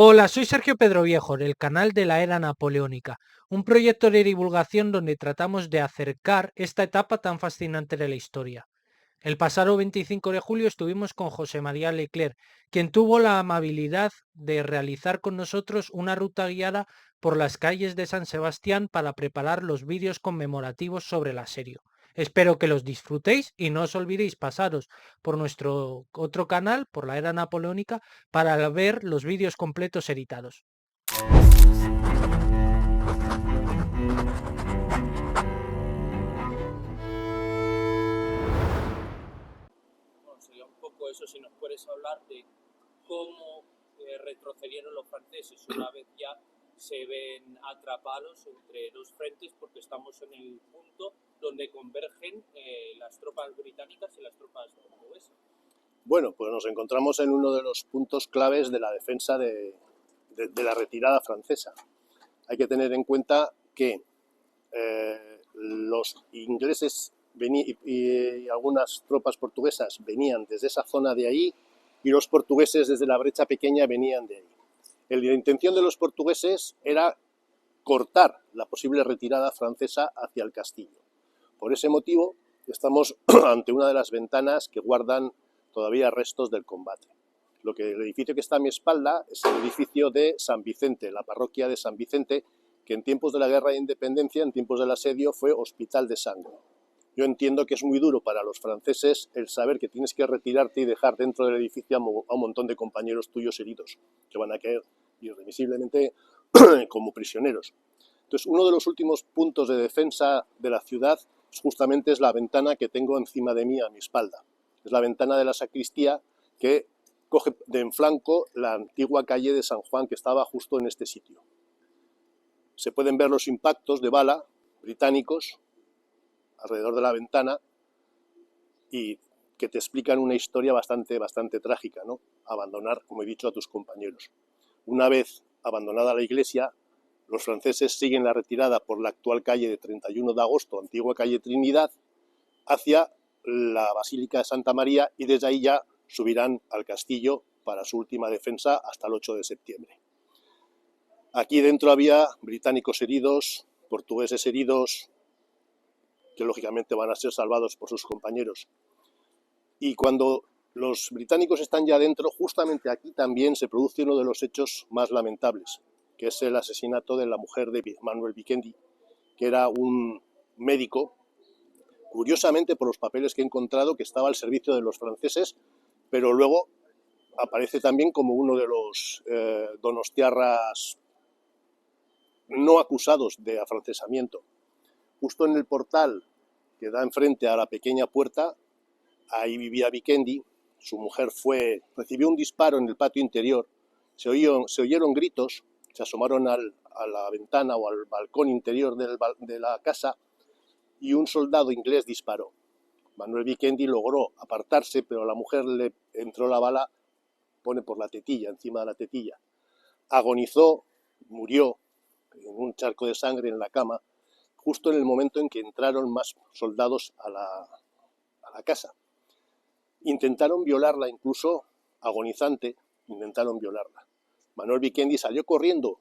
Hola, soy Sergio Pedro Viejo, del canal de la Era Napoleónica, un proyecto de divulgación donde tratamos de acercar esta etapa tan fascinante de la historia. El pasado 25 de julio estuvimos con José María Leclerc, quien tuvo la amabilidad de realizar con nosotros una ruta guiada por las calles de San Sebastián para preparar los vídeos conmemorativos sobre el asedio. Espero que los disfrutéis y no os olvidéis pasaros por nuestro otro canal, por la Era Napoleónica, para ver los vídeos completos editados. Bueno, sería un poco eso, si nos puedes hablar de cómo retrocedieron los franceses una vez ya se ven atrapados entre dos frentes, porque estamos en el punto donde convergen las tropas británicas y las tropas portuguesas. Bueno, pues nos encontramos en uno de los puntos claves de la defensa de la retirada francesa. Hay que tener en cuenta que los ingleses y algunas tropas portuguesas venían desde esa zona de ahí y los portugueses desde la brecha pequeña venían de ahí. La intención de los portugueses era cortar la posible retirada francesa hacia el castillo. Por ese motivo estamos ante una de las ventanas que guardan todavía restos del combate. El edificio que está a mi espalda es el edificio de San Vicente, la parroquia de San Vicente, que en tiempos de la Guerra de Independencia, en tiempos del asedio, fue hospital de sangre. Yo entiendo que es muy duro para los franceses el saber que tienes que retirarte y dejar dentro del edificio a un montón de compañeros tuyos heridos, que van a caer irremisiblemente como prisioneros. Entonces, uno de los últimos puntos de defensa de la ciudad justamente es la ventana que tengo encima de mí a mi espalda. Es la ventana de la sacristía que coge de en flanco la antigua calle de San Juan, que estaba justo en este sitio. Se pueden ver los impactos de bala británicos alrededor de la ventana y que te explican una historia bastante trágica, ¿no? Abandonar, como he dicho, a tus compañeros. Una vez abandonada la iglesia, los franceses siguen la retirada por la actual calle de 31 de agosto, antigua calle Trinidad, hacia la Basílica de Santa María, y desde ahí ya subirán al castillo para su última defensa hasta el 8 de septiembre. Aquí dentro había británicos heridos, portugueses heridos, que lógicamente van a ser salvados por sus compañeros. Y cuando los británicos están ya dentro, justamente aquí también se produce uno de los hechos más lamentables, que es el asesinato de la mujer de Manuel Vikendi, que era un médico, curiosamente por los papeles que he encontrado, que estaba al servicio de los franceses, pero luego aparece también como uno de los donostiarras no acusados de afrancesamiento. Justo en el portal que da enfrente a la pequeña puerta, ahí vivía Vikendi. Su mujer recibió un disparo en el patio interior, se oyeron gritos, se asomaron a la ventana o al balcón interior de la casa y un soldado inglés disparó. Manuel Vikendi logró apartarse, pero a la mujer le entró la bala, pone por la tetilla, encima de la tetilla. Agonizó, murió en un charco de sangre en la cama, justo en el momento en que entraron más soldados a la casa. Intentaron violarla, incluso agonizante, intentaron violarla. Manuel Vikendi salió corriendo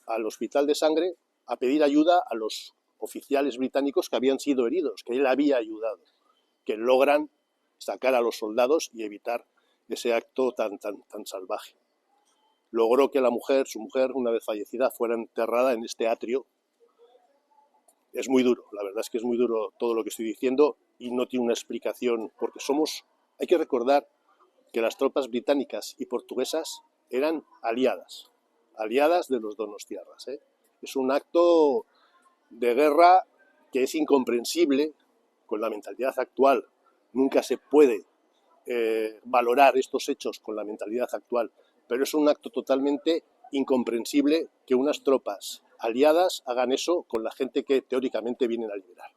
al hospital de sangre a pedir ayuda a los oficiales británicos que habían sido heridos, que él había ayudado, que logran sacar a los soldados y evitar ese acto tan salvaje. Logró que su mujer, una vez fallecida, fuera enterrada en este atrio. Es muy duro, la verdad es que es muy duro todo lo que estoy diciendo y no tiene una explicación, porque hay que recordar que las tropas británicas y portuguesas eran aliadas de los donostiarras, ¿eh? Es un acto de guerra que es incomprensible con la mentalidad actual. Nunca se puede valorar estos hechos con la mentalidad actual, pero es un acto totalmente incomprensible que unas tropas aliadas hagan eso con la gente que teóricamente vienen a liberar.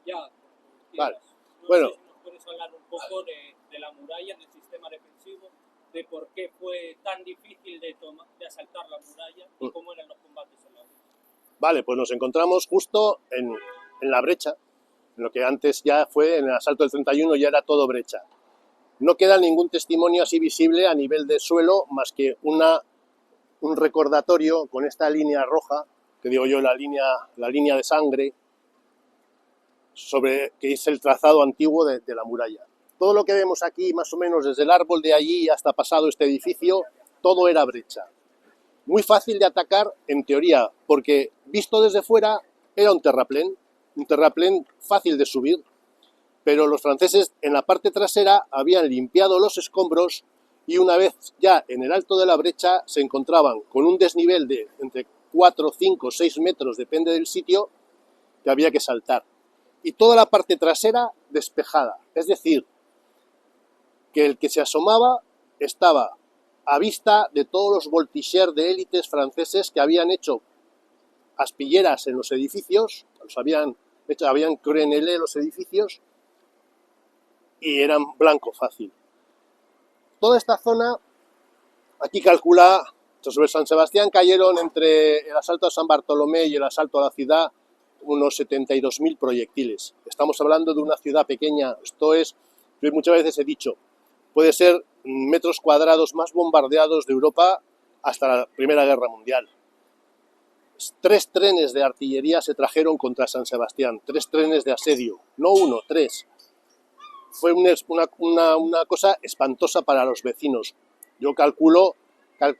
Ya, vale. Bueno, sé si nos puedes hablar un poco de la muralla, del sistema defensivo, de por qué fue tan difícil de asaltar la muralla y cómo eran los combates en la brecha. Vale, pues nos encontramos justo en la brecha, en lo que antes ya fue, en el asalto del 31 ya era todo brecha. No queda ningún testimonio así visible a nivel de suelo, más que un recordatorio con esta línea roja, que digo yo la línea de sangre, que es el trazado antiguo de la muralla. Todo lo que vemos aquí, más o menos desde el árbol de allí hasta pasado este edificio, todo era brecha. Muy fácil de atacar en teoría, porque visto desde fuera era un terraplén fácil de subir, pero los franceses en la parte trasera habían limpiado los escombros y una vez ya en el alto de la brecha se encontraban con un desnivel de entre 4, 5, 6 metros, depende del sitio, que había que saltar. Y toda la parte trasera despejada, es decir, que el que se asomaba estaba a vista de todos los voltigeurs de élites franceses que habían hecho aspilleras en los edificios, habían crenelé los edificios y eran blanco fácil. Toda esta zona, aquí calcula, sobre San Sebastián cayeron entre el asalto a San Bartolomé y el asalto a la ciudad unos 72.000 proyectiles. Estamos hablando de una ciudad pequeña, esto es, yo muchas veces he dicho, puede ser metros cuadrados más bombardeados de Europa hasta la Primera Guerra Mundial. 3 trenes de artillería se trajeron contra San Sebastián, 3 trenes de asedio, no 1, 3. Fue una cosa espantosa para los vecinos. Yo calculo,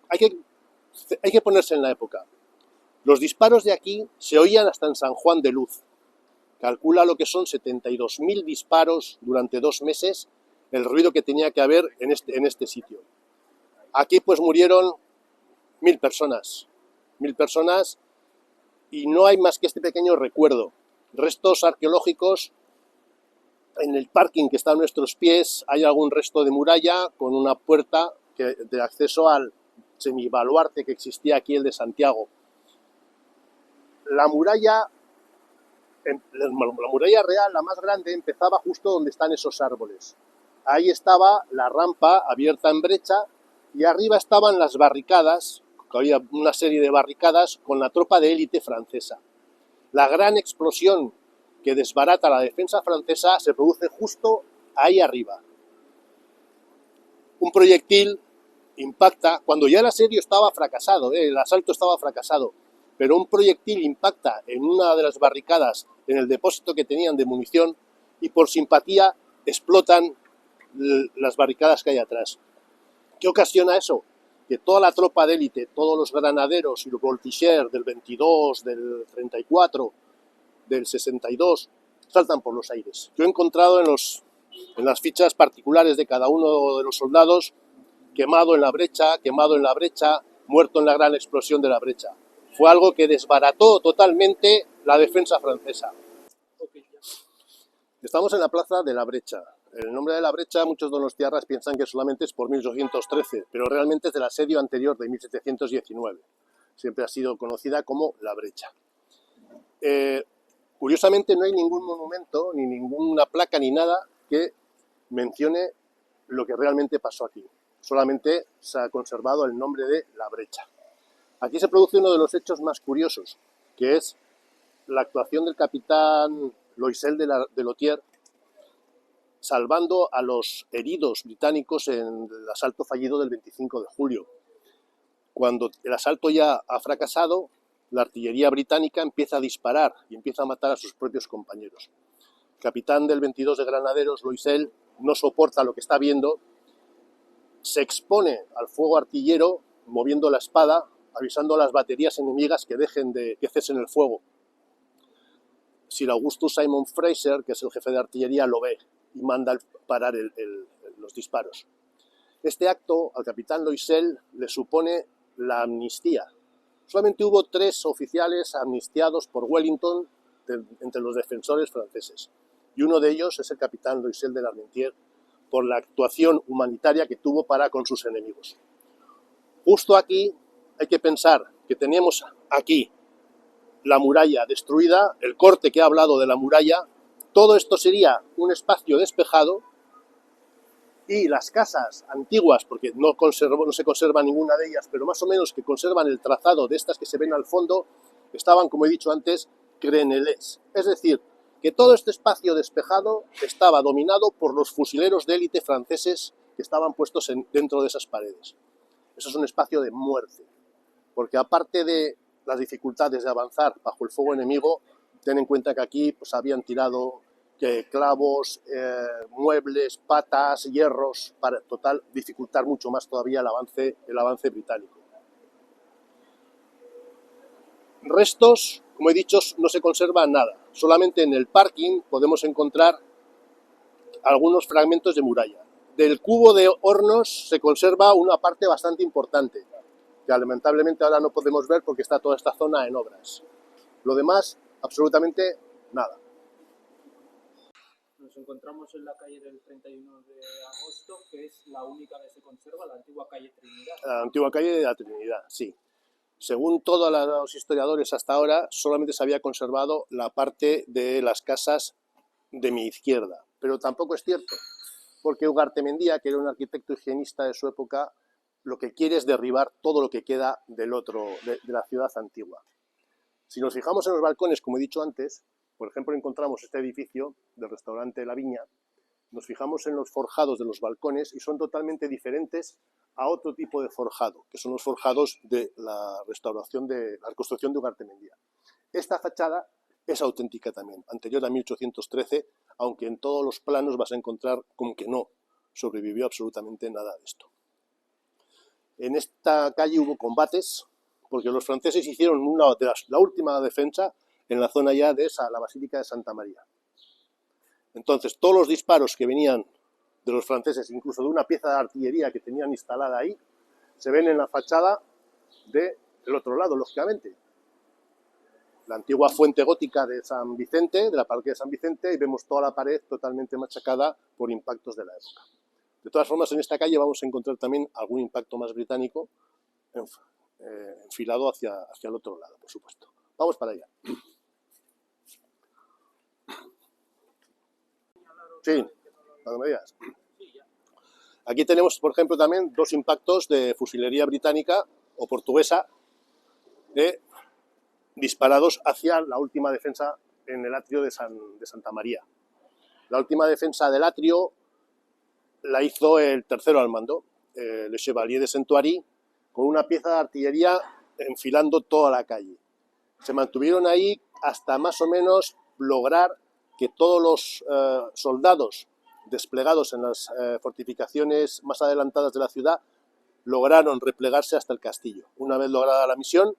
hay que ponerse en la época. Los disparos de aquí se oían hasta en San Juan de Luz. Calcula lo que son 72.000 disparos durante 2 meses, el ruido que tenía que haber en este sitio. Aquí pues murieron 1.000 personas. 1.000 personas y no hay más que este pequeño recuerdo. Restos arqueológicos. En el parking que está a nuestros pies hay algún resto de muralla con una puerta de acceso al semibaluarte que existía aquí, el de Santiago. La muralla real, la más grande, empezaba justo donde están esos árboles. Ahí estaba la rampa abierta en brecha y arriba estaban las barricadas, había una serie de barricadas con la tropa de élite francesa. La gran explosión que desbarata la defensa francesa se produce justo ahí arriba. Un proyectil impacta, cuando ya el asedio estaba fracasado, el asalto estaba fracasado, pero un proyectil impacta en una de las barricadas, en el depósito que tenían de munición, y por simpatía explotan las barricadas que hay atrás. ¿Qué ocasiona eso? Que toda la tropa de élite, todos los granaderos y los voltigeurs del 22, del 34, del 62, saltan por los aires. Yo he encontrado en las fichas particulares de cada uno de los soldados quemado en la brecha, muerto en la gran explosión de la brecha. Fue algo que desbarató totalmente la defensa francesa. Estamos en la plaza de la Brecha. El nombre de la Brecha, muchos donostiarras piensan que solamente es por 1813, pero realmente es del asedio anterior de 1719. Siempre ha sido conocida como la Brecha. Curiosamente no hay ningún monumento, ni ninguna placa, ni nada que mencione lo que realmente pasó aquí. Solamente se ha conservado el nombre de la Brecha. Aquí se produce uno de los hechos más curiosos, que es la actuación del capitán Loisel de Lautier, salvando a los heridos británicos en el asalto fallido del 25 de julio. Cuando el asalto ya ha fracasado, la artillería británica empieza a disparar y empieza a matar a sus propios compañeros. El capitán del 22 de Granaderos, Loisel, no soporta lo que está viendo, se expone al fuego artillero, moviendo la espada, avisando a las baterías enemigas que cesen el fuego. Sir Augustus Simon Fraser, que es el jefe de artillería, lo ve y manda parar los disparos. Este acto al capitán Loisel le supone la amnistía. Solamente hubo 3 oficiales amnistiados por Wellington entre los defensores franceses. Y uno de ellos es el capitán Loisel de Larmentier, por la actuación humanitaria que tuvo para con sus enemigos. Justo aquí hay que pensar que tenemos aquí la muralla destruida, el corte que ha hablado de la muralla. Todo esto sería un espacio despejado y las casas antiguas, porque no se conserva ninguna de ellas, pero más o menos que conservan el trazado de estas que se ven al fondo, estaban, como he dicho antes, crenelés. Es decir, que todo este espacio despejado estaba dominado por los fusileros de élite franceses que estaban puestos dentro de esas paredes. Eso es un espacio de muerte, porque aparte de las dificultades de avanzar bajo el fuego enemigo, ten en cuenta que aquí pues, habían tirado clavos, muebles, patas, hierros, para total dificultar mucho más todavía el avance británico. Restos, como he dicho, no se conserva nada. Solamente en el parking podemos encontrar algunos fragmentos de muralla. Del cubo de hornos se conserva una parte bastante importante, que lamentablemente ahora no podemos ver porque está toda esta zona en obras. Lo demás, absolutamente nada. Nos encontramos en la calle del 31 de agosto, que es la única que se conserva, la antigua calle Trinidad. La antigua calle de la Trinidad, sí. Según todos los historiadores hasta ahora, solamente se había conservado la parte de las casas de mi izquierda. Pero tampoco es cierto, porque Ugartemendía, que era un arquitecto higienista de su época, lo que quiere es derribar todo lo que queda de la ciudad antigua. Si nos fijamos en los balcones, como he dicho antes, por ejemplo, encontramos este edificio del restaurante La Viña, nos fijamos en los forjados de los balcones y son totalmente diferentes a otro tipo de forjado, que son los forjados de la restauración de la reconstrucción de Ugartemendía. Esta fachada es auténtica también, anterior a 1813, aunque en todos los planos vas a encontrar como que no sobrevivió absolutamente nada de esto. En esta calle hubo combates, porque los franceses hicieron la última defensa en la zona ya de la Basílica de Santa María. Entonces, todos los disparos que venían de los franceses, incluso de una pieza de artillería que tenían instalada ahí, se ven en la fachada del otro lado, lógicamente. La antigua fuente gótica de San Vicente, de la parroquia de San Vicente, y vemos toda la pared totalmente machacada por impactos de la época. De todas formas, en esta calle vamos a encontrar también algún impacto más británico enfilado hacia el otro lado, por supuesto. Vamos para allá. Sí, cuando me digas. Aquí tenemos, por ejemplo, también dos impactos de fusilería británica o portuguesa disparados hacia la última defensa en el atrio de Santa María. La última defensa del atrio la hizo el tercero al mando, Le Chevalier de Saint-Oary, con una pieza de artillería enfilando toda la calle. Se mantuvieron ahí hasta más o menos lograr que todos los soldados desplegados en las fortificaciones más adelantadas de la ciudad lograron replegarse hasta el castillo. Una vez lograda la misión,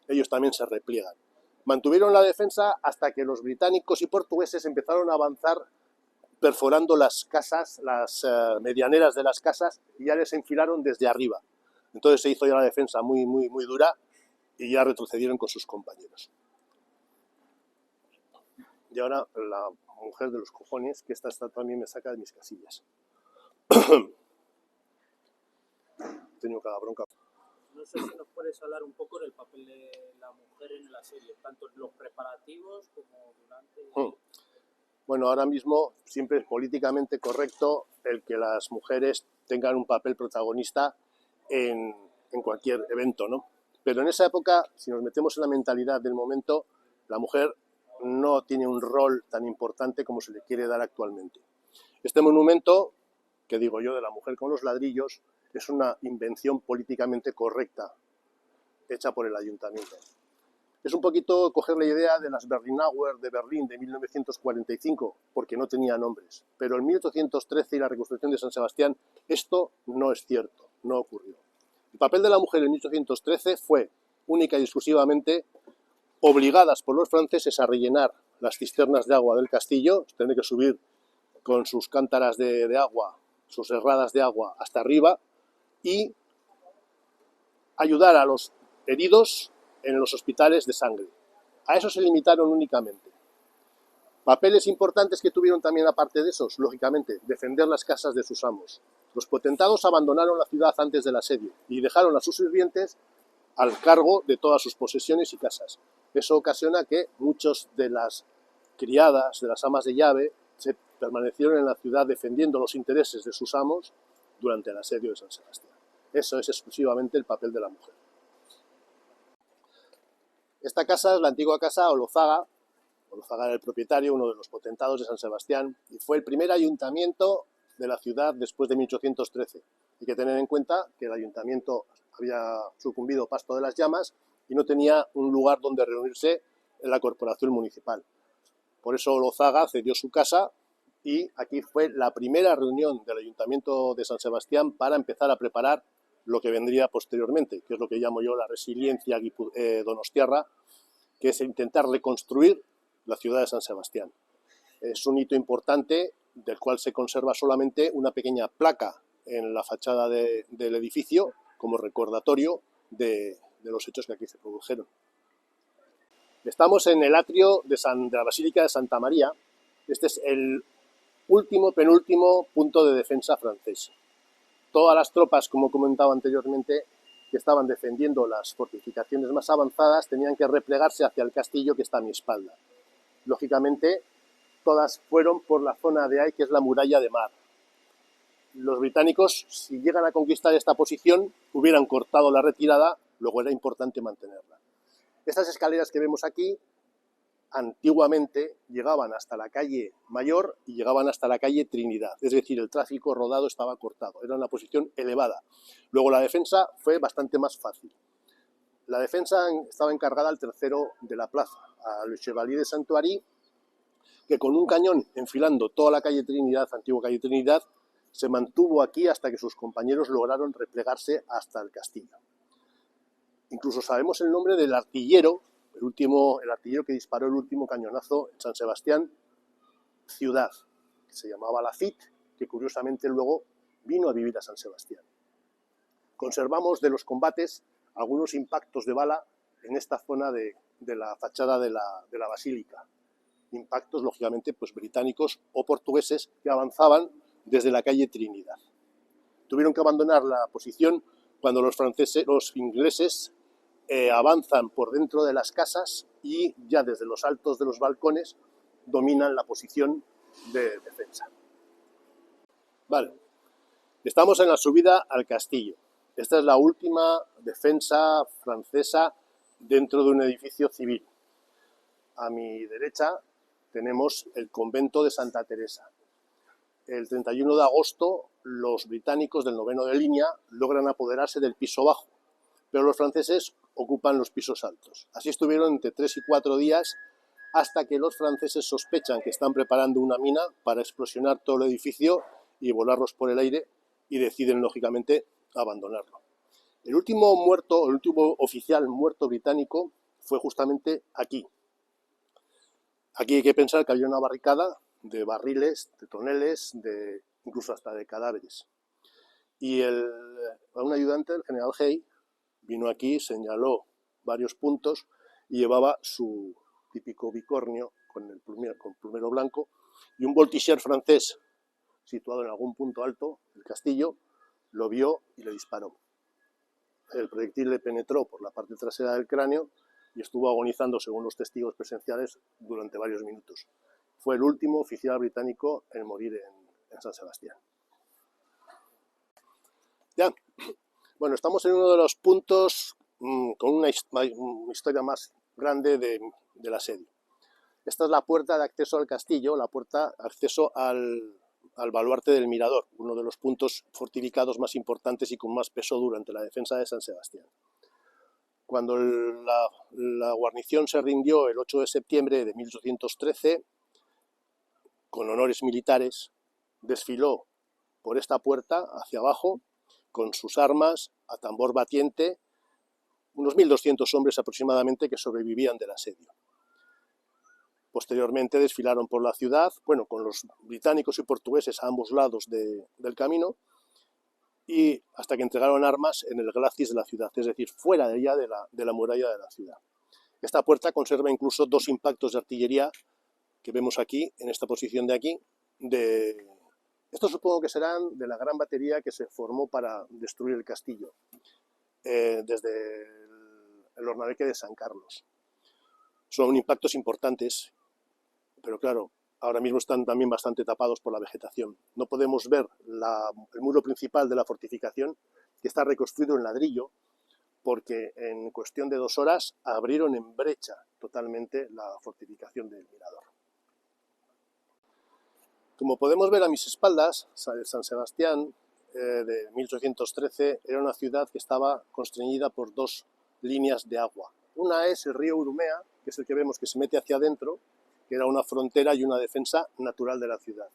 ellos también se repliegan. Mantuvieron la defensa hasta que los británicos y portugueses empezaron a avanzar perforando las casas, las medianeras de las casas, y ya les enfilaron desde arriba. Entonces se hizo ya la defensa muy dura y ya retrocedieron con sus compañeros. Y ahora la mujer de los cojones, que esta también me saca de mis casillas. He tenido cada bronca. No sé si nos puedes hablar un poco del papel de la mujer en la serie, tanto en los preparativos como durante... Bueno, ahora mismo siempre es políticamente correcto el que las mujeres tengan un papel protagonista en cualquier evento, ¿no? Pero en esa época, si nos metemos en la mentalidad del momento, la mujer no tiene un rol tan importante como se le quiere dar actualmente. Este monumento, que digo yo, de la mujer con los ladrillos, es una invención políticamente correcta, hecha por el ayuntamiento. Es un poquito coger la idea de las Berlinauer de Berlín de 1945, porque no tenía nombres. Pero en 1813 y la reconstrucción de San Sebastián, esto no es cierto, no ocurrió. El papel de la mujer en 1813 fue única y exclusivamente obligadas por los franceses a rellenar las cisternas de agua del castillo, tener que subir con sus cántaras de agua, sus herradas de agua hasta arriba, y ayudar a los heridos en los hospitales de sangre. A eso se limitaron únicamente. Papeles importantes que tuvieron también aparte de esos, lógicamente, defender las casas de sus amos. Los potentados abandonaron la ciudad antes del asedio y dejaron a sus sirvientes al cargo de todas sus posesiones y casas. Eso ocasiona que muchos de las criadas, de las amas de llave, se permanecieron en la ciudad defendiendo los intereses de sus amos durante el asedio de San Sebastián. Eso es exclusivamente el papel de la mujer. Esta casa es la antigua casa Olozaga. Olozaga era el propietario, uno de los potentados de San Sebastián, y fue el primer ayuntamiento de la ciudad después de 1813. Hay que tener en cuenta que el ayuntamiento había sucumbido pasto de las llamas y no tenía un lugar donde reunirse en la corporación municipal. Por eso Lozaga cedió su casa y aquí fue la primera reunión del Ayuntamiento de San Sebastián para empezar a preparar lo que vendría posteriormente, que es lo que llamo yo la resiliencia donostiarra, que es intentar reconstruir la ciudad de San Sebastián. Es un hito importante del cual se conserva solamente una pequeña placa en la fachada del edificio como recordatorio de los hechos que aquí se produjeron. Estamos en el atrio de la Basílica de Santa María. Este es el penúltimo punto de defensa francés. Todas las tropas, como comentaba anteriormente, que estaban defendiendo las fortificaciones más avanzadas, tenían que replegarse hacia el castillo que está a mi espalda. Lógicamente, todas fueron por la zona de ahí, que es la muralla de mar. Los británicos, si llegan a conquistar esta posición, hubieran cortado la retirada, luego era importante mantenerla. Estas escaleras que vemos aquí, antiguamente llegaban hasta la calle Mayor y llegaban hasta la calle Trinidad, es decir, el tráfico rodado estaba cortado, era una posición elevada. Luego la defensa fue bastante más fácil. La defensa estaba encargada al tercero de la plaza, al Chevalier de Santuari, que con un cañón enfilando toda la calle Trinidad, antigua calle Trinidad, se mantuvo aquí hasta que sus compañeros lograron replegarse hasta el castillo. Incluso sabemos el nombre del artillero, el artillero que disparó el último cañonazo en San Sebastián, ciudad, que se llamaba Lafitte, que curiosamente luego vino a vivir a San Sebastián. Conservamos de los combates algunos impactos de bala en esta zona de la fachada de la basílica. Impactos, lógicamente, pues británicos o portugueses que avanzaban desde la calle Trinidad. Tuvieron que abandonar la posición cuando los ingleses avanzan por dentro de las casas y ya desde los altos de los balcones dominan la posición de defensa. Vale, estamos en la subida al castillo. Esta es la última defensa francesa dentro de un edificio civil. A mi derecha tenemos el convento de Santa Teresa. El 31 de agosto los británicos del 9º de línea logran apoderarse del piso bajo, pero los franceses ocupan los pisos altos. Así estuvieron entre 3 y 4 días hasta que los franceses sospechan que están preparando una mina para explosionar todo el edificio y volarlos por el aire y deciden, lógicamente, abandonarlo. El último oficial muerto británico fue justamente aquí. Aquí hay que pensar que había una barricada de barriles, de toneles, incluso hasta de cadáveres. Y un ayudante, el general Hay, vino aquí, señaló varios puntos y llevaba su típico bicornio con plumero blanco y un voltigeur francés situado en algún punto alto del castillo, lo vio y le disparó. El proyectil le penetró por la parte trasera del cráneo y estuvo agonizando, según los testigos presenciales, durante varios minutos. Fue el último oficial británico en morir en San Sebastián. Ya, bueno, estamos en uno de los puntos con una historia más grande del asedio. Esta es la puerta de acceso al castillo, la puerta de acceso al baluarte del Mirador, uno de los puntos fortificados más importantes y con más peso durante la defensa de San Sebastián. Cuando la guarnición se rindió el 8 de septiembre de 1813, con honores militares, desfiló por esta puerta hacia abajo, con sus armas, a tambor batiente, unos 1.200 hombres aproximadamente que sobrevivían del asedio. Posteriormente desfilaron por la ciudad, bueno, con los británicos y portugueses a ambos lados del camino, y hasta que entregaron armas en el glacis de la ciudad, es decir, fuera de ella de la muralla de la ciudad. Esta puerta conserva incluso 2 impactos de artillería que vemos aquí, en esta posición de aquí. Estos supongo que serán de la gran batería que se formó para destruir el castillo, desde el Hornabeque de San Carlos. Son impactos importantes, pero claro, ahora mismo están también bastante tapados por la vegetación. No podemos ver el muro principal de la fortificación, que está reconstruido en ladrillo, porque en cuestión de 2 horas abrieron en brecha totalmente la fortificación del Mirador. Como podemos ver a mis espaldas, San Sebastián de 1813 era una ciudad que estaba constreñida por dos líneas de agua. Una es el río Urumea, que es el que vemos que se mete hacia adentro, que era una frontera y una defensa natural de la ciudad.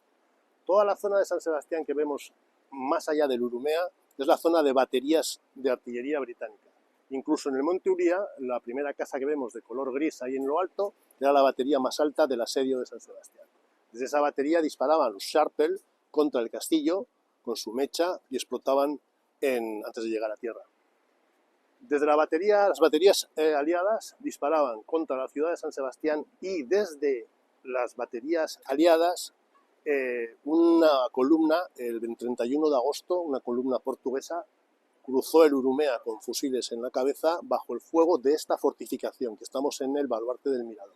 Toda la zona de San Sebastián que vemos más allá del Urumea es la zona de baterías de artillería británica. Incluso en el Monte Uría, la primera casa que vemos de color gris ahí en lo alto, era la batería más alta del asedio de San Sebastián. Desde esa batería disparaban los Sharpel contra el castillo con su mecha y explotaban antes de llegar a tierra. Desde las baterías aliadas disparaban contra la ciudad de San Sebastián y desde las baterías aliadas una columna, el 31 de agosto, una columna portuguesa, cruzó el Urumea con fusiles en la cabeza bajo el fuego de esta fortificación, que estamos en el baluarte del Mirador.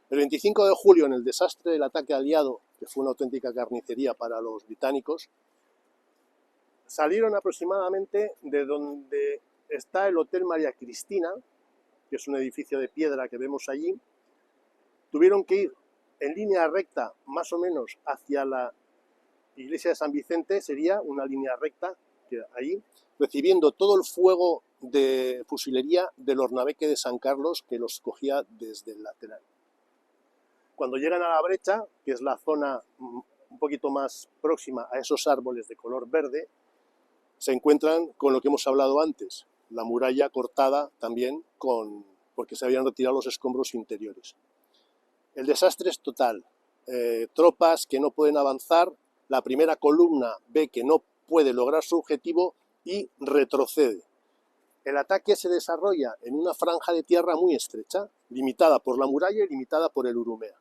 El 25 de julio, en el desastre del ataque aliado, que fue una auténtica carnicería para los británicos, salieron aproximadamente de donde está el Hotel María Cristina, que es un edificio de piedra que vemos allí. Tuvieron que ir en línea recta, más o menos, hacia la iglesia de San Vicente, sería una línea recta, que ahí, recibiendo todo el fuego de fusilería del Ornabeque de San Carlos, que los cogía desde el lateral. Cuando llegan a la brecha, que es la zona un poquito más próxima a esos árboles de color verde, se encuentran con lo que hemos hablado antes, la muralla cortada también porque se habían retirado los escombros interiores. El desastre es total. Tropas que no pueden avanzar, la primera columna ve que no puede lograr su objetivo y retrocede. El ataque se desarrolla en una franja de tierra muy estrecha, limitada por la muralla y limitada por el Urumea.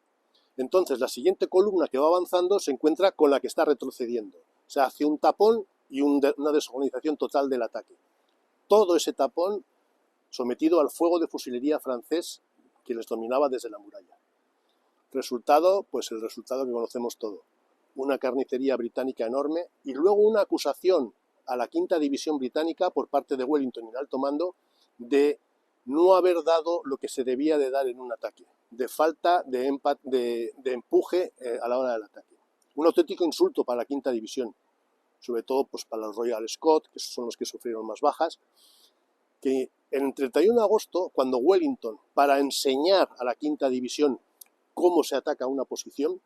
Entonces, la siguiente columna que va avanzando se encuentra con la que está retrocediendo. O sea, hace un tapón y una desorganización total del ataque. Todo ese tapón sometido al fuego de fusilería francés que les dominaba desde la muralla. Resultado, pues el resultado que conocemos todo. Una carnicería británica enorme y luego una acusación a la quinta división británica por parte de Wellington y el alto mando de no haber dado lo que se debía de dar en un ataque, de falta de empuje a la hora del ataque. Un auténtico insulto para la quinta división, sobre todo pues, para los Royal Scots, que son los que sufrieron más bajas, que en el 31 de agosto, cuando Wellington, para enseñar a la quinta división cómo se ataca una posición,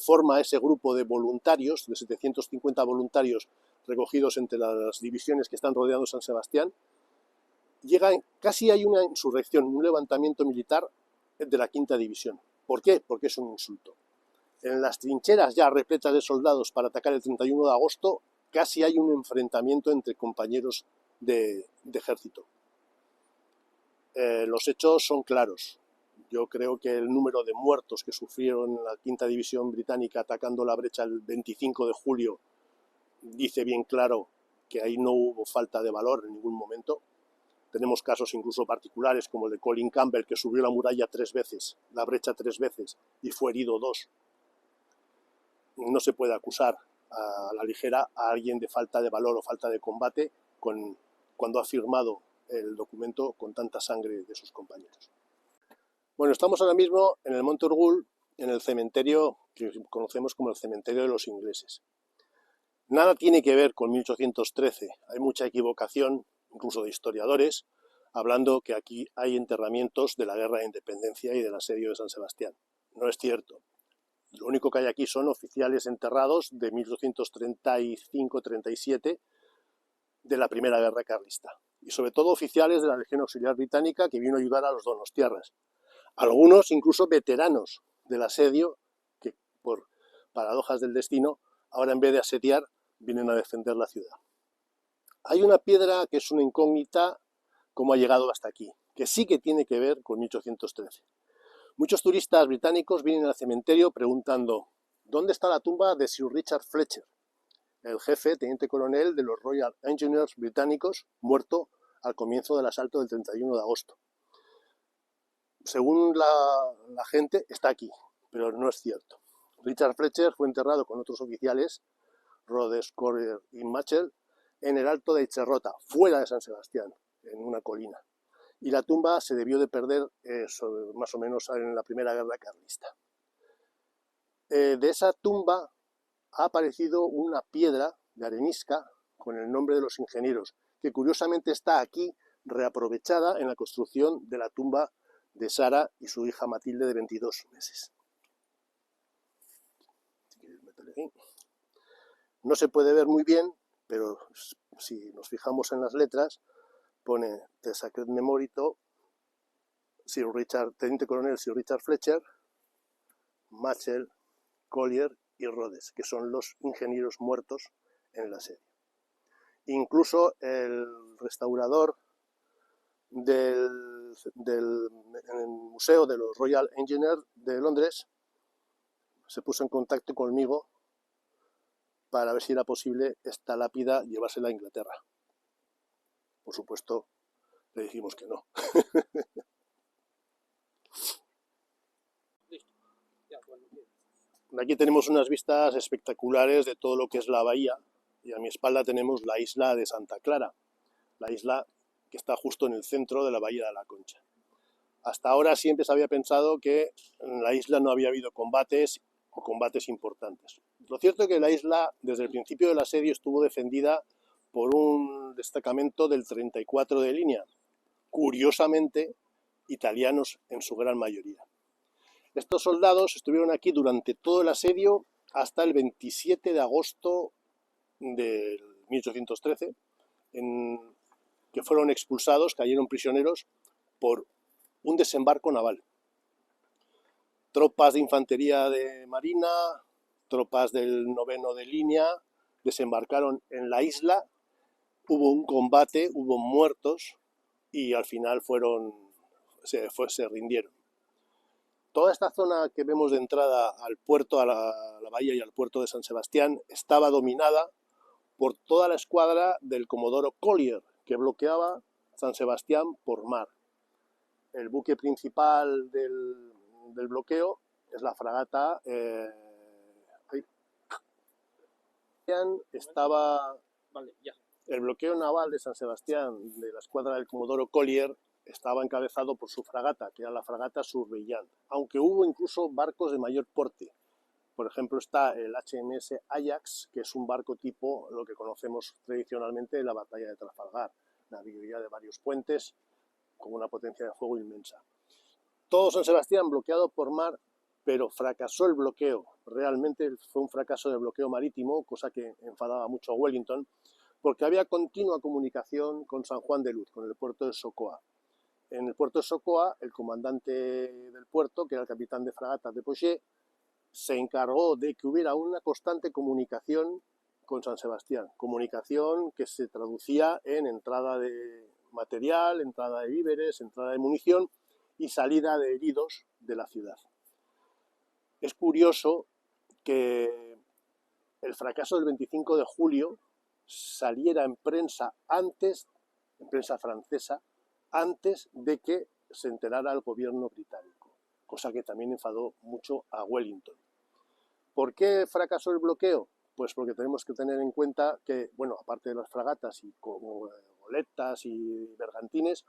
forma ese grupo de voluntarios, de 750 voluntarios recogidos entre las divisiones que están rodeando San Sebastián, casi hay una insurrección, un levantamiento militar de la quinta división. ¿Por qué? Porque es un insulto. En las trincheras ya repletas de soldados para atacar el 31 de agosto, casi hay un enfrentamiento entre compañeros de ejército. Los hechos son claros. Yo creo que el número de muertos que sufrieron la quinta división británica atacando la brecha el 25 de julio dice bien claro que ahí no hubo falta de valor en ningún momento. Tenemos casos incluso particulares como el de Colin Campbell, que subió la muralla 3 veces, la brecha 3 veces, y fue herido 2. No se puede acusar a la ligera a alguien de falta de valor o falta de combate cuando ha firmado el documento con tanta sangre de sus compañeros. Bueno, estamos ahora mismo en el Monte Urgul, en el cementerio que conocemos como el cementerio de los ingleses. Nada tiene que ver con 1813, hay mucha equivocación, incluso de historiadores, hablando que aquí hay enterramientos de la Guerra de Independencia y del asedio de San Sebastián. No es cierto. Lo único que hay aquí son oficiales enterrados de 1835-37 de la Primera Guerra Carlista. Y sobre todo oficiales de la Legión Auxiliar Británica que vino a ayudar a los donostiarras. Algunos incluso veteranos del asedio que, por paradojas del destino, ahora en vez de asediar, vienen a defender la ciudad. Hay una piedra que es una incógnita, cómo ha llegado hasta aquí, que sí que tiene que ver con 1813. Muchos turistas británicos vienen al cementerio preguntando ¿dónde está la tumba de Sir Richard Fletcher, el jefe, teniente coronel de los Royal Engineers británicos, muerto al comienzo del asalto del 31 de agosto? Según la gente, está aquí, pero no es cierto. Richard Fletcher fue enterrado con otros oficiales, Rhodes, Corrier y Machel, en el Alto de Echerrota, fuera de San Sebastián, en una colina. Y la tumba se debió de perder más o menos en la Primera Guerra Carlista. De esa tumba ha aparecido una piedra de arenisca con el nombre de los ingenieros, que curiosamente está aquí reaprovechada en la construcción de la tumba de Sara y su hija Matilde de 22 meses. No se puede ver muy bien, pero si nos fijamos en las letras, pone The Sacred Memorito, Teniente Coronel Sir Richard Fletcher, Machel, Collier y Rhodes, que son los ingenieros muertos en la serie. Incluso el restaurador del Museo de los Royal Engineers de Londres se puso en contacto conmigo para ver si era posible esta lápida llevársela a Inglaterra. Por supuesto, le dijimos que no. Aquí tenemos unas vistas espectaculares de todo lo que es la bahía, y a mi espalda tenemos la isla de Santa Clara, la isla que está justo en el centro de la bahía de la Concha. Hasta ahora siempre se había pensado que en la isla no había habido combates o combates importantes. Lo cierto es que la isla, desde el principio del asedio, estuvo defendida por un destacamento del 34 de línea, curiosamente italianos en su gran mayoría. Estos soldados estuvieron aquí durante todo el asedio hasta el 27 de agosto de 1813, que fueron expulsados, cayeron prisioneros por un desembarco naval. Tropas de infantería de marina, tropas del 9º de línea, desembarcaron en la isla, hubo un combate, hubo muertos y al final se rindieron. Toda esta zona que vemos de entrada al puerto, a la bahía y al puerto de San Sebastián, estaba dominada por toda la escuadra del comodoro Collier, que bloqueaba San Sebastián por mar. El buque principal del bloqueo es la fragata El bloqueo naval de San Sebastián de la escuadra del comodoro Collier estaba encabezado por su fragata, que era la fragata Surveillant, aunque hubo incluso barcos de mayor porte. Por ejemplo, está el HMS Ajax, que es un barco tipo lo que conocemos tradicionalmente de la batalla de Trafalgar, navío de varios puentes con una potencia de fuego inmensa. Todo San Sebastián bloqueado por mar, pero fracasó el bloqueo. Realmente fue un fracaso de bloqueo marítimo, cosa que enfadaba mucho a Wellington, porque había continua comunicación con San Juan de Luz, con el puerto de Socoa. En el puerto de Socoa, el comandante del puerto, que era el capitán de fragata de Poitiers, se encargó de que hubiera una constante comunicación con San Sebastián. Comunicación que se traducía en entrada de material, entrada de víveres, entrada de munición y salida de heridos de la ciudad. Es curioso que el fracaso del 25 de julio saliera en prensa francesa, antes de que se enterara el gobierno británico, cosa que también enfadó mucho a Wellington. ¿Por qué fracasó el bloqueo? Pues porque tenemos que tener en cuenta que, bueno, aparte de las fragatas y como goletas y bergantines,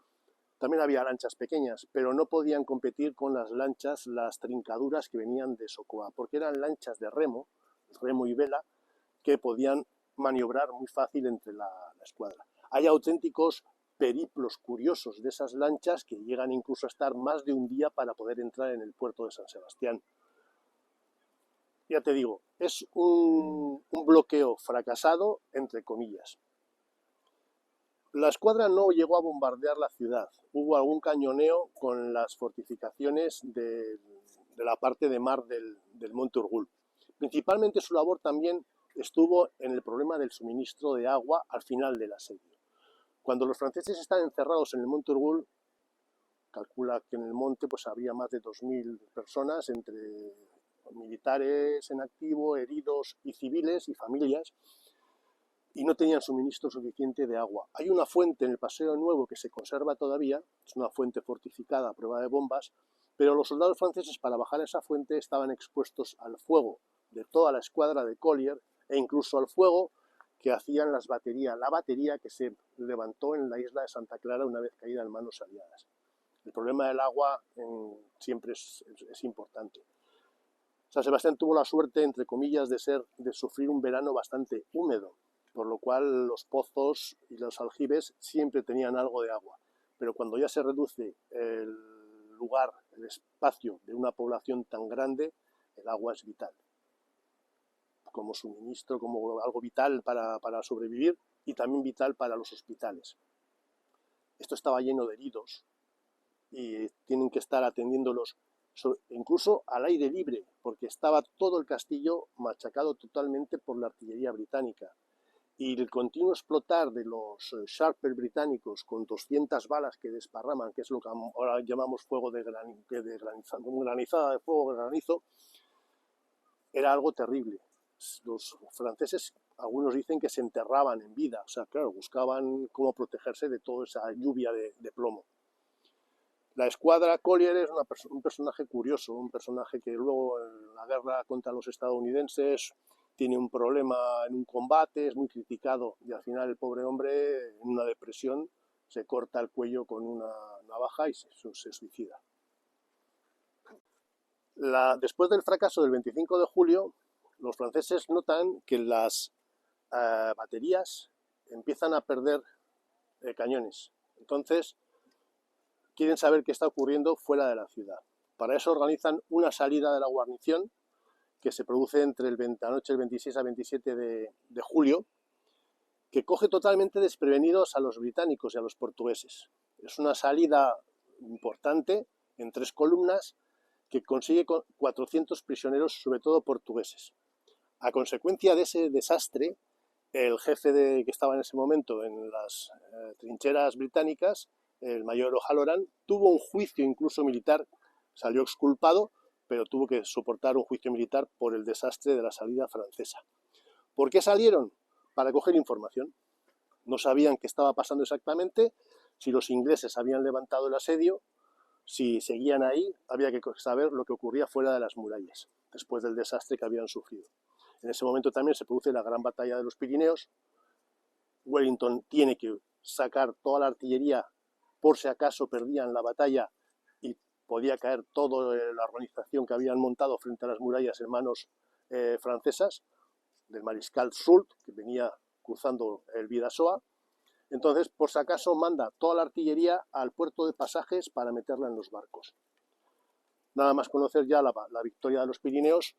también había lanchas pequeñas, pero no podían competir con las lanchas, las trincaduras que venían de Socoa, porque eran lanchas de remo y vela, que podían maniobrar muy fácil entre la escuadra. Hay auténticos periplos curiosos de esas lanchas que llegan incluso a estar más de un día para poder entrar en el puerto de San Sebastián. Ya te digo, es un bloqueo fracasado, entre comillas. La escuadra no llegó a bombardear la ciudad. Hubo algún cañoneo con las fortificaciones de la parte de mar del Monte Urgul. Principalmente su labor también estuvo en el problema del suministro de agua al final del asedio. Cuando los franceses están encerrados en el Monte Urgul, calcula que en el monte pues había más de 2000 personas, entre militares en activo, heridos y civiles y familias, y no tenían suministro suficiente de agua. Hay una fuente en el Paseo Nuevo que se conserva todavía, es una fuente fortificada a prueba de bombas, pero los soldados franceses para bajar a esa fuente estaban expuestos al fuego de toda la escuadra de Collier e incluso al fuego que hacían la batería que se levantó en la isla de Santa Clara una vez caída en manos aliadas. El problema del agua siempre es importante. San Sebastián tuvo la suerte, entre comillas, de sufrir un verano bastante húmedo, por lo cual los pozos y los aljibes siempre tenían algo de agua. Pero cuando ya se reduce el lugar, el espacio de una población tan grande, el agua es vital, como suministro, como algo vital para sobrevivir y también vital para los hospitales. Esto estaba lleno de heridos y tienen que estar atendiéndolos incluso al aire libre, porque estaba todo el castillo machacado totalmente por la artillería británica. Y el continuo explotar de los Sharper británicos con 200 balas que desparraman, que es lo que ahora llamamos fuego de granizada de fuego de granizo, era algo terrible. Los franceses, algunos dicen que se enterraban en vida, o sea, claro, buscaban cómo protegerse de toda esa lluvia de plomo. La escuadra Collier es un personaje curioso, un personaje que luego en la guerra contra los estadounidenses tiene un problema en un combate, es muy criticado y al final el pobre hombre en una depresión se corta el cuello con una navaja y se suicida. Después del fracaso del 25 de julio, los franceses notan que las baterías empiezan a perder cañones. Entonces, quieren saber qué está ocurriendo fuera de la ciudad. Para eso organizan una salida de la guarnición que se produce entre la noche del 26 al 27 de julio, que coge totalmente desprevenidos a los británicos y a los portugueses. Es una salida importante en 3 columnas que consigue 400 prisioneros, sobre todo portugueses. A consecuencia de ese desastre, el jefe que estaba en ese momento en las trincheras británicas, el mayor O'Halloran, tuvo un juicio incluso militar, salió exculpado, pero tuvo que soportar un juicio militar por el desastre de la salida francesa. ¿Por qué salieron? Para coger información. No sabían qué estaba pasando exactamente, si los ingleses habían levantado el asedio, si seguían ahí, había que saber lo que ocurría fuera de las murallas, después del desastre que habían sufrido. En ese momento también se produce la gran batalla de los Pirineos. Wellington tiene que sacar toda la artillería por si acaso perdían la batalla y podía caer toda la organización que habían montado frente a las murallas en manos francesas, del mariscal Soult, que venía cruzando el Bidasoa. Entonces, por si acaso, manda toda la artillería al puerto de Pasajes para meterla en los barcos. Nada más conocer ya la victoria de los Pirineos,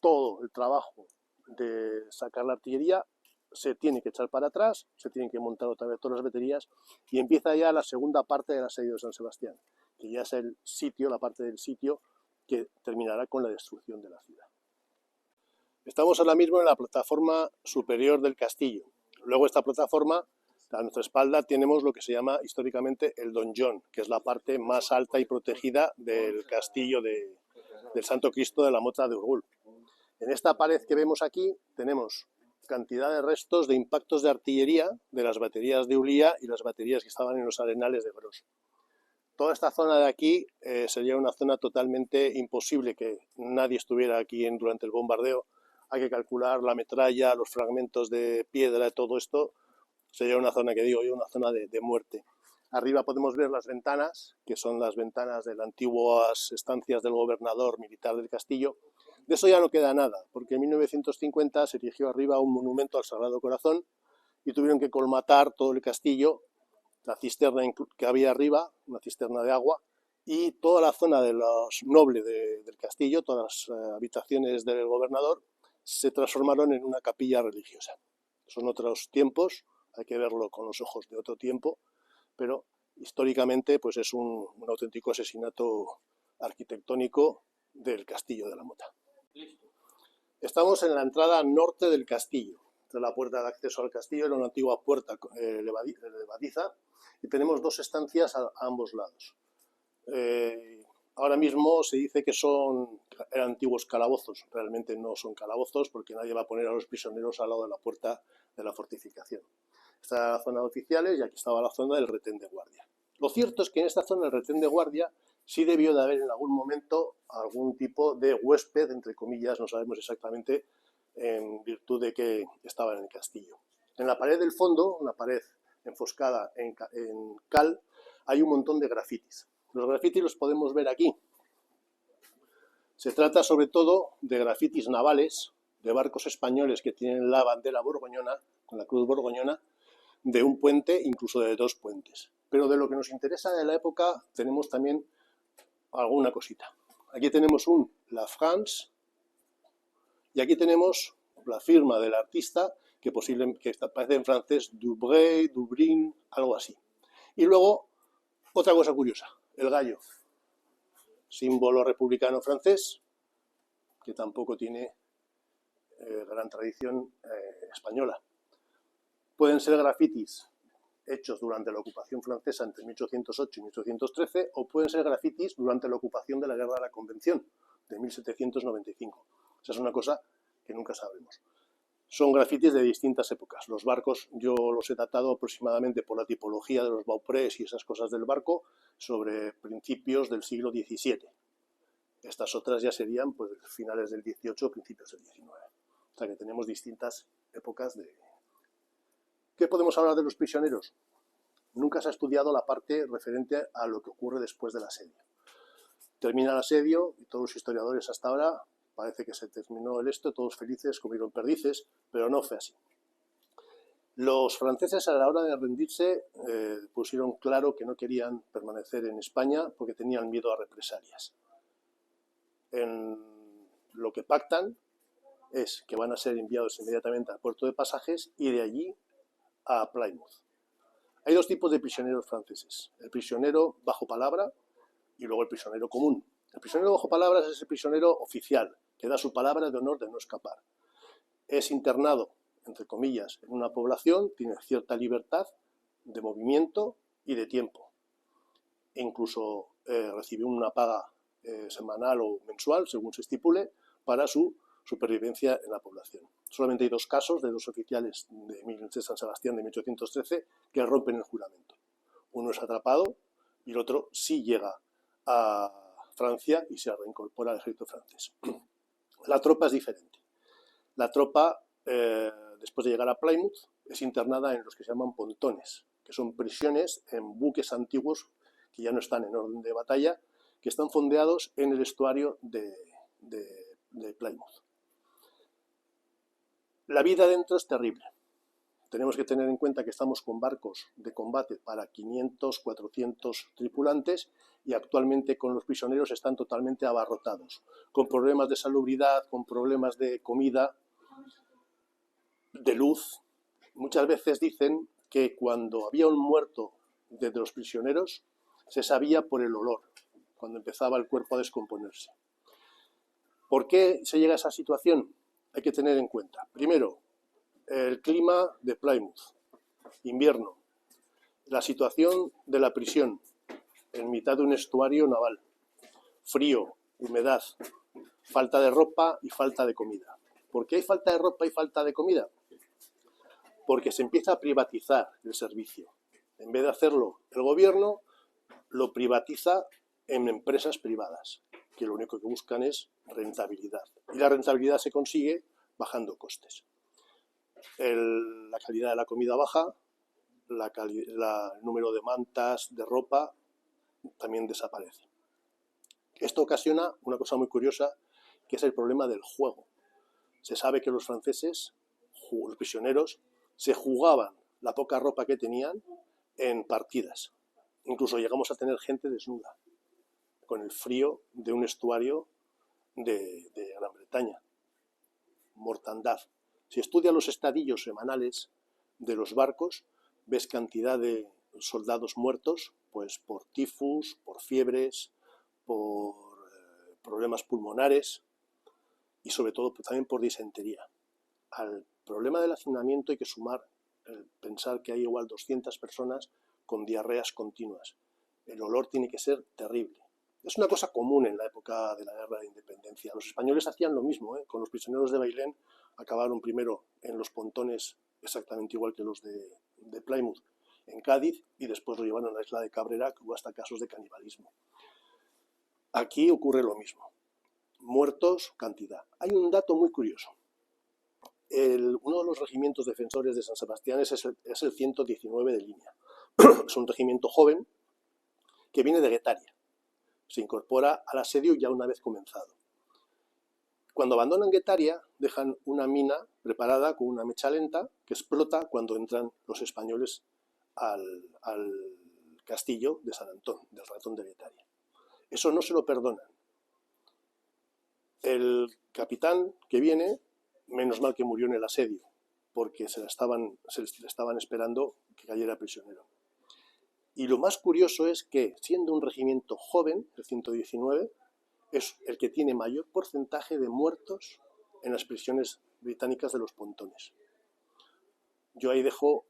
todo el trabajo de sacar la artillería se tiene que echar para atrás, se tienen que montar otra vez todas las baterías y empieza ya la segunda parte del asedio de San Sebastián, que ya es el sitio, la parte del sitio que terminará con la destrucción de la ciudad. Estamos ahora mismo en la plataforma superior del castillo. Luego esta plataforma, a nuestra espalda, tenemos lo que se llama históricamente el donjon, que es la parte más alta y protegida del castillo del Santo Cristo de la Mota de Urgul. En esta pared que vemos aquí tenemos cantidad de restos de impactos de artillería de las baterías de Ullía y las baterías que estaban en los arenales de Gros. Toda esta zona de aquí sería una zona totalmente imposible que nadie estuviera aquí durante el bombardeo. Hay que calcular la metralla, los fragmentos de piedra, todo esto. Sería una zona, que digo yo, una zona de muerte. Arriba podemos ver las ventanas, que son las ventanas de las antiguas estancias del gobernador militar del castillo. De eso ya no queda nada, porque en 1950 se erigió arriba un monumento al Sagrado Corazón y tuvieron que colmatar todo el castillo, la cisterna que había arriba, una cisterna de agua, y toda la zona de los nobles del castillo, todas las habitaciones del gobernador, se transformaron en una capilla religiosa. Son otros tiempos, hay que verlo con los ojos de otro tiempo, pero históricamente pues es un auténtico asesinato arquitectónico del Castillo de la Mota. Estamos en la entrada norte del castillo. Esta es la puerta de acceso al castillo, era una antigua puerta levadiza, y tenemos 2 estancias a ambos lados. Ahora mismo se dice que eran antiguos calabozos. Realmente no son calabozos porque nadie va a poner a los prisioneros al lado de la puerta de la fortificación. Esta era la zona de oficiales y aquí estaba la zona del retén de guardia. Lo cierto es que en esta zona del retén de guardia sí debió de haber en algún momento algún tipo de huésped, entre comillas, no sabemos exactamente en virtud de que estaba en el castillo. En la pared del fondo, una pared enfoscada en cal, hay un montón de grafitis. Los grafitis los podemos ver aquí. Se trata sobre todo de grafitis navales de barcos españoles que tienen la bandera borgoñona, con la cruz borgoñona, de un puente, incluso de 2 puentes. Pero de lo que nos interesa de la época tenemos también alguna cosita. Aquí tenemos un La France y aquí tenemos la firma del artista que aparece en francés Dubray, Dubrin, algo así. Y luego, otra cosa curiosa, el gallo, símbolo republicano francés, que tampoco tiene gran tradición española. Pueden ser grafitis hechos durante la ocupación francesa entre 1808 y 1813 o pueden ser grafitis durante la ocupación de la Guerra de la Convención de 1795. Esa es una cosa que nunca sabremos. Son grafitis de distintas épocas. Los barcos yo los he datado aproximadamente por la tipología de los bauprés y esas cosas del barco sobre principios del siglo XVII. Estas otras ya serían pues finales del XVIII o principios del XIX. O sea que tenemos distintas épocas de... ¿Qué podemos hablar de los prisioneros? Nunca se ha estudiado la parte referente a lo que ocurre después del asedio. Termina el asedio y todos los historiadores hasta ahora parece que se terminó el esto, todos felices, comieron perdices, pero no fue así. Los franceses a la hora de rendirse pusieron claro que no querían permanecer en España porque tenían miedo a represalias. Lo que pactan es que van a ser enviados inmediatamente al puerto de pasajes y de allí a Plymouth. Hay 2 tipos de prisioneros franceses, el prisionero bajo palabra y luego el prisionero común. El prisionero bajo palabras es el prisionero oficial, que da su palabra de honor de no escapar. Es internado, entre comillas, en una población, tiene cierta libertad de movimiento y de tiempo. E incluso recibe una paga semanal o mensual, según se estipule, para su supervivencia en la población. Solamente hay 2 casos de 2 oficiales de San Sebastián de 1813 que rompen el juramento. Uno es atrapado y el otro sí llega a Francia y se reincorpora al ejército francés. La tropa es diferente. La tropa, después de llegar a Plymouth, es internada en los que se llaman pontones, que son prisiones en buques antiguos que ya no están en orden de batalla, que están fondeados en el estuario de Plymouth. La vida dentro es terrible. Tenemos que tener en cuenta que estamos con barcos de combate para 500, 400 tripulantes y actualmente con los prisioneros están totalmente abarrotados, con problemas de salubridad, con problemas de comida, de luz. Muchas veces dicen que cuando había un muerto de los prisioneros se sabía por el olor, cuando empezaba el cuerpo a descomponerse. ¿Por qué se llega a esa situación? Hay que tener en cuenta, primero, el clima de Plymouth, invierno, la situación de la prisión en mitad de un estuario naval, frío, humedad, falta de ropa y falta de comida. ¿Por qué hay falta de ropa y falta de comida? Porque se empieza a privatizar el servicio. En vez de hacerlo el gobierno, lo privatiza en empresas privadas, que lo único que buscan es rentabilidad. Y la rentabilidad se consigue bajando costes. La calidad de la comida baja, el número de mantas, de ropa, también desaparece. Esto ocasiona una cosa muy curiosa, que es el problema del juego. Se sabe que los franceses, los prisioneros, se jugaban la poca ropa que tenían en partidas. Incluso llegamos a tener gente desnuda, con el frío de un estuario de Gran Bretaña. Mortandad. Si estudias los estadillos semanales de los barcos, ves cantidad de soldados muertos, pues por tifus, por fiebres, por problemas pulmonares y sobre todo también por disentería. Al problema del hacinamiento hay que sumar pensar que hay igual 200 personas con diarreas continuas. El olor tiene que ser terrible. Es una cosa común en la época de la Guerra de Independencia. Los españoles hacían lo mismo, con los prisioneros de Bailén acabaron primero en los pontones exactamente igual que los de Plymouth en Cádiz y después lo llevaron a la isla de Cabrera, que hubo hasta casos de canibalismo. Aquí ocurre lo mismo. Muertos, cantidad. Hay un dato muy curioso. Uno de los regimientos defensores de San Sebastián es el 119 de línea. Es un regimiento joven que viene de Guetaria. Se incorpora al asedio ya una vez comenzado. cuando abandonan Guetaria dejan una mina preparada con una mecha lenta que explota cuando entran los españoles al castillo de San Antón, del Ratón de Guetaria. Eso no se lo perdonan. El capitán que viene, menos mal que murió en el asedio, porque se le estaban esperando que cayera prisionero. Y lo más curioso es que, siendo un regimiento joven, el 119, es el que tiene mayor porcentaje de muertos en las prisiones británicas de los pontones. Yo ahí dejo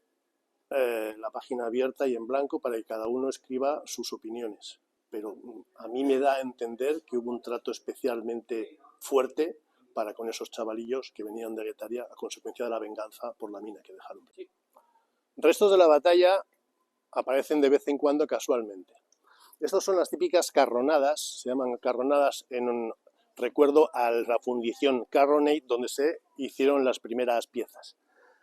la página abierta y en blanco para que cada uno escriba sus opiniones, pero a mí me da a entender que hubo un trato especialmente fuerte para con esos chavalillos que venían de Guetaria a consecuencia de la venganza por la mina que dejaron. Restos de la batalla aparecen de vez en cuando casualmente. Estas son las típicas carronadas, se llaman carronadas en recuerdo a la fundición Carronade, donde se hicieron las primeras piezas.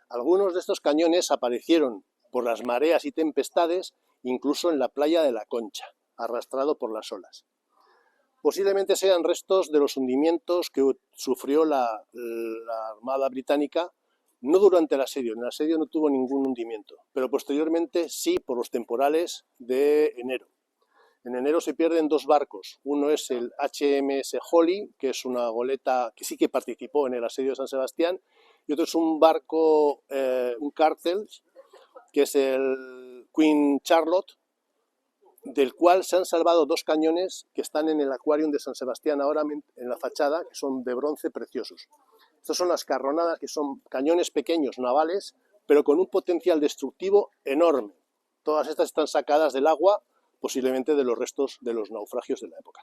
Algunos de estos cañones aparecieron por las mareas y tempestades, incluso en la playa de la Concha, arrastrado por las olas. Posiblemente sean restos de los hundimientos que sufrió la Armada Británica, no durante el asedio. En el asedio no tuvo ningún hundimiento, pero posteriormente sí por los temporales de enero. En enero se pierden dos barcos. Uno es el HMS Holly, que es una goleta que sí que participó en el asedio de San Sebastián, y otro es un barco, un cárcel, que es el Queen Charlotte, del cual se han salvado dos cañones que están en el Aquarium de San Sebastián ahora en la fachada, que son de bronce preciosos. Estas son las carronadas, que son cañones pequeños navales, pero con un potencial destructivo enorme. Todas estas están sacadas del agua, posiblemente de los restos de los naufragios de la época.